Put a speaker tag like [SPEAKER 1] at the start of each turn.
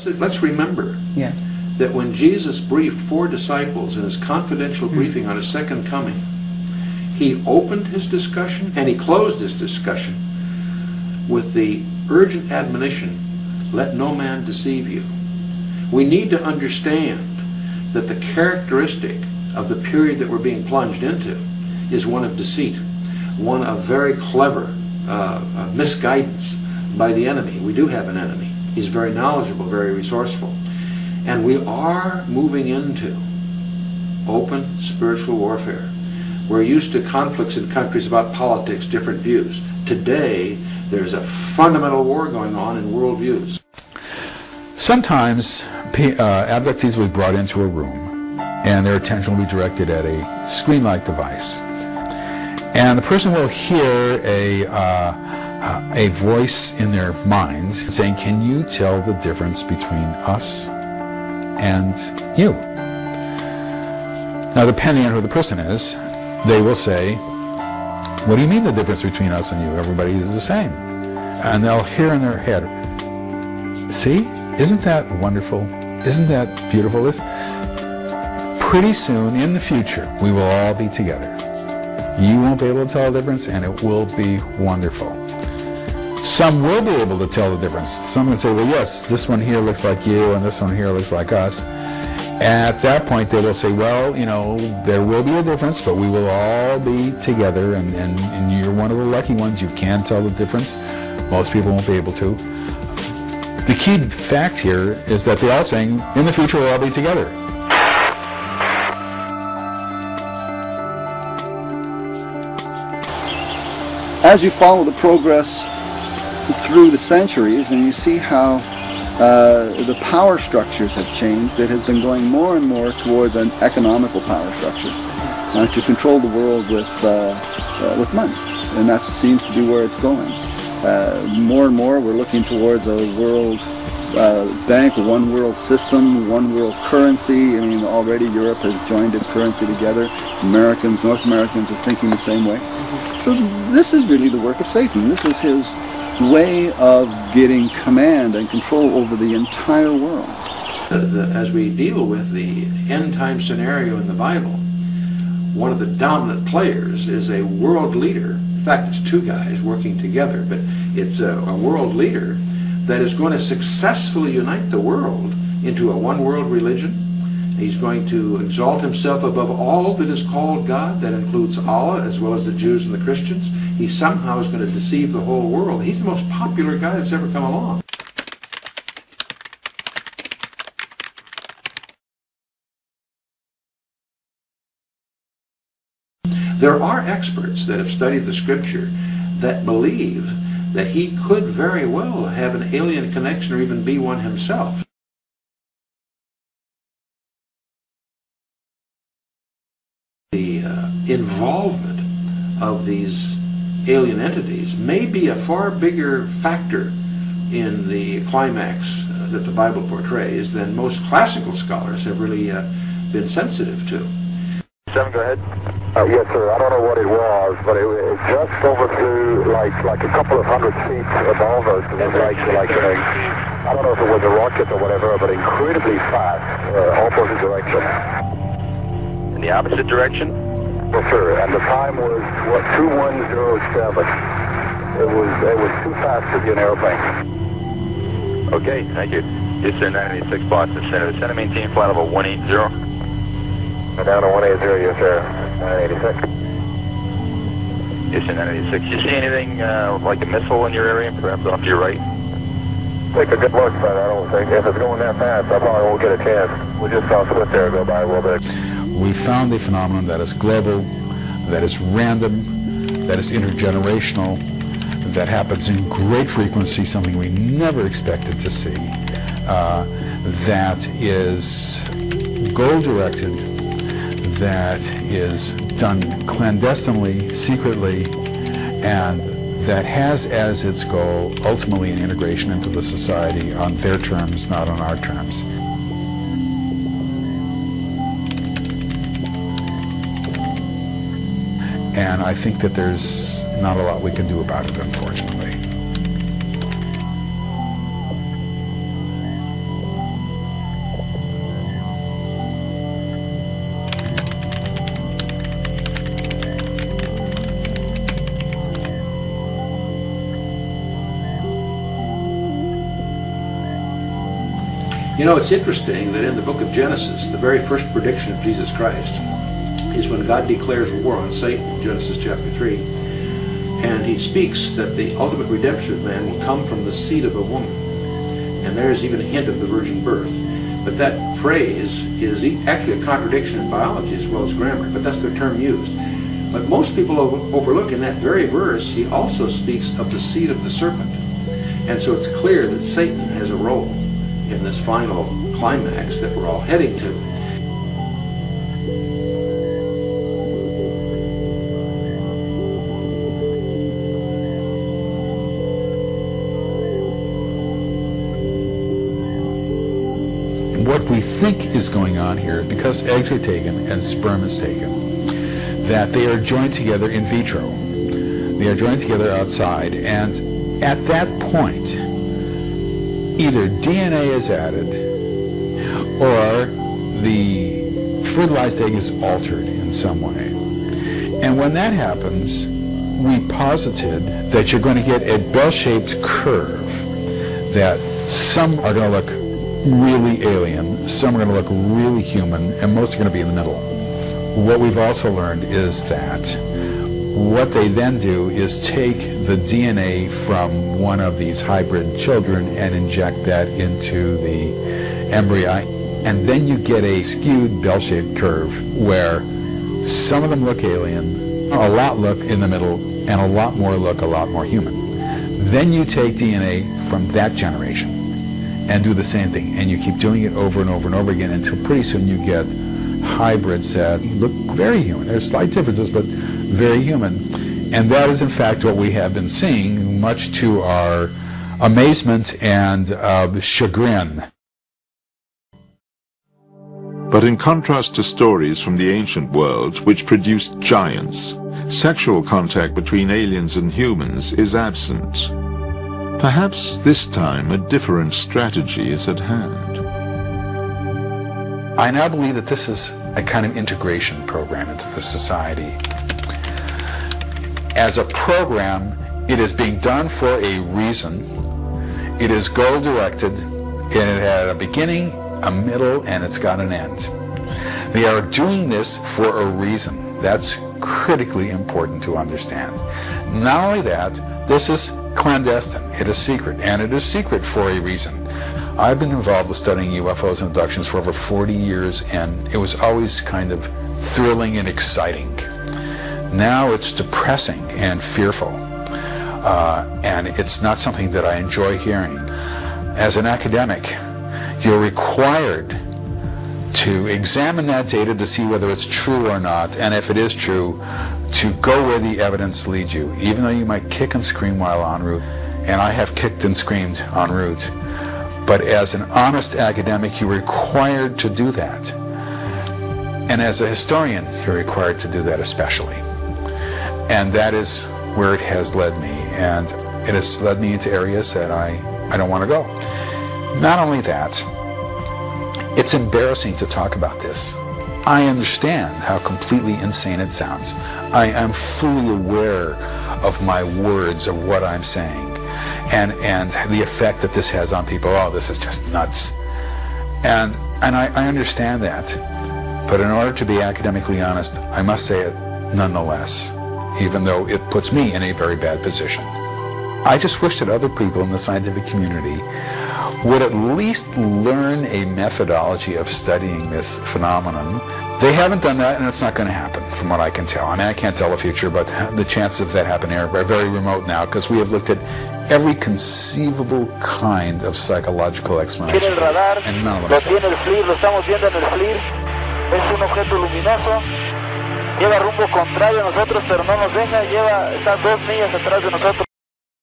[SPEAKER 1] let's remember that when Jesus briefed 4 disciples in his confidential briefing on his second coming, he opened his discussion and he closed his discussion with the urgent admonition, let no man deceive you. We need to understand that the characteristic of the period that we're being plunged into is one of deceit, one of very clever misguidance by the enemy. We do have an enemy. He's very knowledgeable, very resourceful. And we are moving into open spiritual warfare. We're used to conflicts in countries about politics, different views. Today, there's a fundamental war going on in worldviews.
[SPEAKER 2] Sometimes abductees will be brought into a room and their attention will be directed at a screen-like device. And the person will hear a voice in their minds saying, can you tell the difference between us and you? Now, depending on who the person is, they will say, what do you mean the difference between us and you? Everybody is the same. And they'll hear in their head, see, isn't that wonderful? Isn't that beautiful? Pretty soon in the future, we will all be together. You won't be able to tell the difference, and it will be wonderful. Some will be able to tell the difference. Some will say, well, yes, this one here looks like you, and this one here looks like us. At that point, they will say, well, you know, there will be a difference, but we will all be together, and you're one of the lucky ones. You can tell the difference. Most people won't be able to. The key fact here is that they're all saying, in the future, we'll all be together.
[SPEAKER 3] As you follow the progress through the centuries and you see how the power structures have changed, it has been going more and more towards an economical power structure to control the world with money, and that seems to be where it's going. More and more we're looking towards a world bank, one world system, one world currency. I mean, already Europe has joined its currency together. North Americans are thinking the same way. So this is really the work of Satan. This is his way of getting command and control over the entire world.
[SPEAKER 1] As we deal with the end-time scenario in the Bible, one of the dominant players is a world leader. In fact, it's 2 guys working together, but it's a world leader that is going to successfully unite the world into a one-world religion. He's going to exalt himself above all that is called God. That includes Allah as well as the Jews and the Christians. He somehow is going to deceive the whole world. He's the most popular guy that's ever come along. There are experts that have studied the scripture that believe that he could very well have an alien connection or even be one himself. The involvement of these alien entities may be a far bigger factor in the climax that the Bible portrays than most classical scholars have really been sensitive to.
[SPEAKER 4] 7, go ahead. Yes, sir. I don't know what it was, but it just overflew like a couple of 100 feet above us. It was like I don't know if it was a rocket or whatever, but incredibly fast, opposite direction.
[SPEAKER 5] In the opposite direction?
[SPEAKER 4] Yes, sir. And the time was, what, 2107. It was too fast to be an airplane.
[SPEAKER 5] Okay, thank you. Yes, sir, 986 Boston Center. Center maintain flight level 180.
[SPEAKER 4] Down to 180, yes, sir. 986.
[SPEAKER 5] Yes, sir, 986. You see anything like a missile in your area, perhaps off to your right?
[SPEAKER 4] Take a good look, but I don't think, if it's going that fast, I probably won't get a chance. We just saw a split there go by a little bit.
[SPEAKER 2] We found a phenomenon that is global, that is random, that is intergenerational, that happens in great frequency, something we never expected to see, that is goal-directed, that is done clandestinely, secretly, and that has as its goal ultimately an integration into the society on their terms, not on our terms. And I think that there's not a lot we can do about it, unfortunately.
[SPEAKER 1] You know, it's interesting that in the book of Genesis, the very first prediction of Jesus Christ is when God declares war on Satan in Genesis chapter 3. And he speaks that the ultimate redemption of man will come from the seed of a woman. And there is even a hint of the virgin birth. But that phrase is actually a contradiction in biology as well as grammar, but that's the term used. But most people overlook in that very verse, he also speaks of the seed of the serpent. And so it's clear that Satan has a role in this final climax that we're all heading to.
[SPEAKER 2] What we think is going on here, because eggs are taken and sperm is taken, that they are joined together in vitro. They are joined together outside, and at that point, either DNA is added or the fertilized egg is altered in some way. And when that happens, we posited that you're going to get a bell-shaped curve, that some are going to look really alien, some are going to look really human, and most are going to be in the middle. What we've also learned is that what they then do is take the DNA from one of these hybrid children and inject that into the embryo, and then you get a skewed bell-shaped curve where some of them look alien, a lot look in the middle, and a lot more look a lot more human. Then you take DNA from that generation and do the same thing, and you keep doing it over and over and over again until pretty soon you get hybrids that look very human. There's slight differences, but very human. And that is in fact what we have been seeing, much to our amazement and chagrin.
[SPEAKER 6] But in contrast to stories from the ancient world which produced giants, sexual contact between aliens and humans is absent. Perhaps this time a different strategy is at hand.
[SPEAKER 2] I now believe that this is a kind of integration program into the society. As a program, it is being done for a reason. It is goal-directed. It had a beginning, a middle, and it's got an end. They are doing this for a reason. That's critically important to understand. Not only that, this is clandestine. It is secret, and it is secret for a reason. I've been involved with studying UFOs and abductions for over 40 years, and it was always kind of thrilling and exciting. Now it's depressing and fearful, and it's not something that I enjoy hearing. As an academic, you're required to examine that data to see whether it's true or not, and if it is true, to go where the evidence leads you, even though you might kick and scream while en route, and I have kicked and screamed en route. But as an honest academic, you're required to do that. And as a historian, you're required to do that especially. And that is where it has led me, and it has led me into areas that I don't want to go. Not only that, it's embarrassing to talk about this. I understand how completely insane it sounds. I am fully aware of my words, of what I'm saying, and the effect that this has on people. Oh, this is just nuts. And I understand that. But in order to be academically honest, I must say it nonetheless, even though it puts me in a very bad position. I just wish that other people in the scientific community would at least learn a methodology of studying this phenomenon. They haven't done that, and it's not going to happen, from what I can tell. I mean, I can't tell the future, but the chances of that happening are very remote now, because we have looked at every conceivable kind of psychological explanation, and none of them fit.
[SPEAKER 7] Lo estamos viendo en el FLIR. Es un objeto luminoso. Lleva rumbo contrario a nosotros, pero no nos deja. Está 2 millas atrás de nosotros.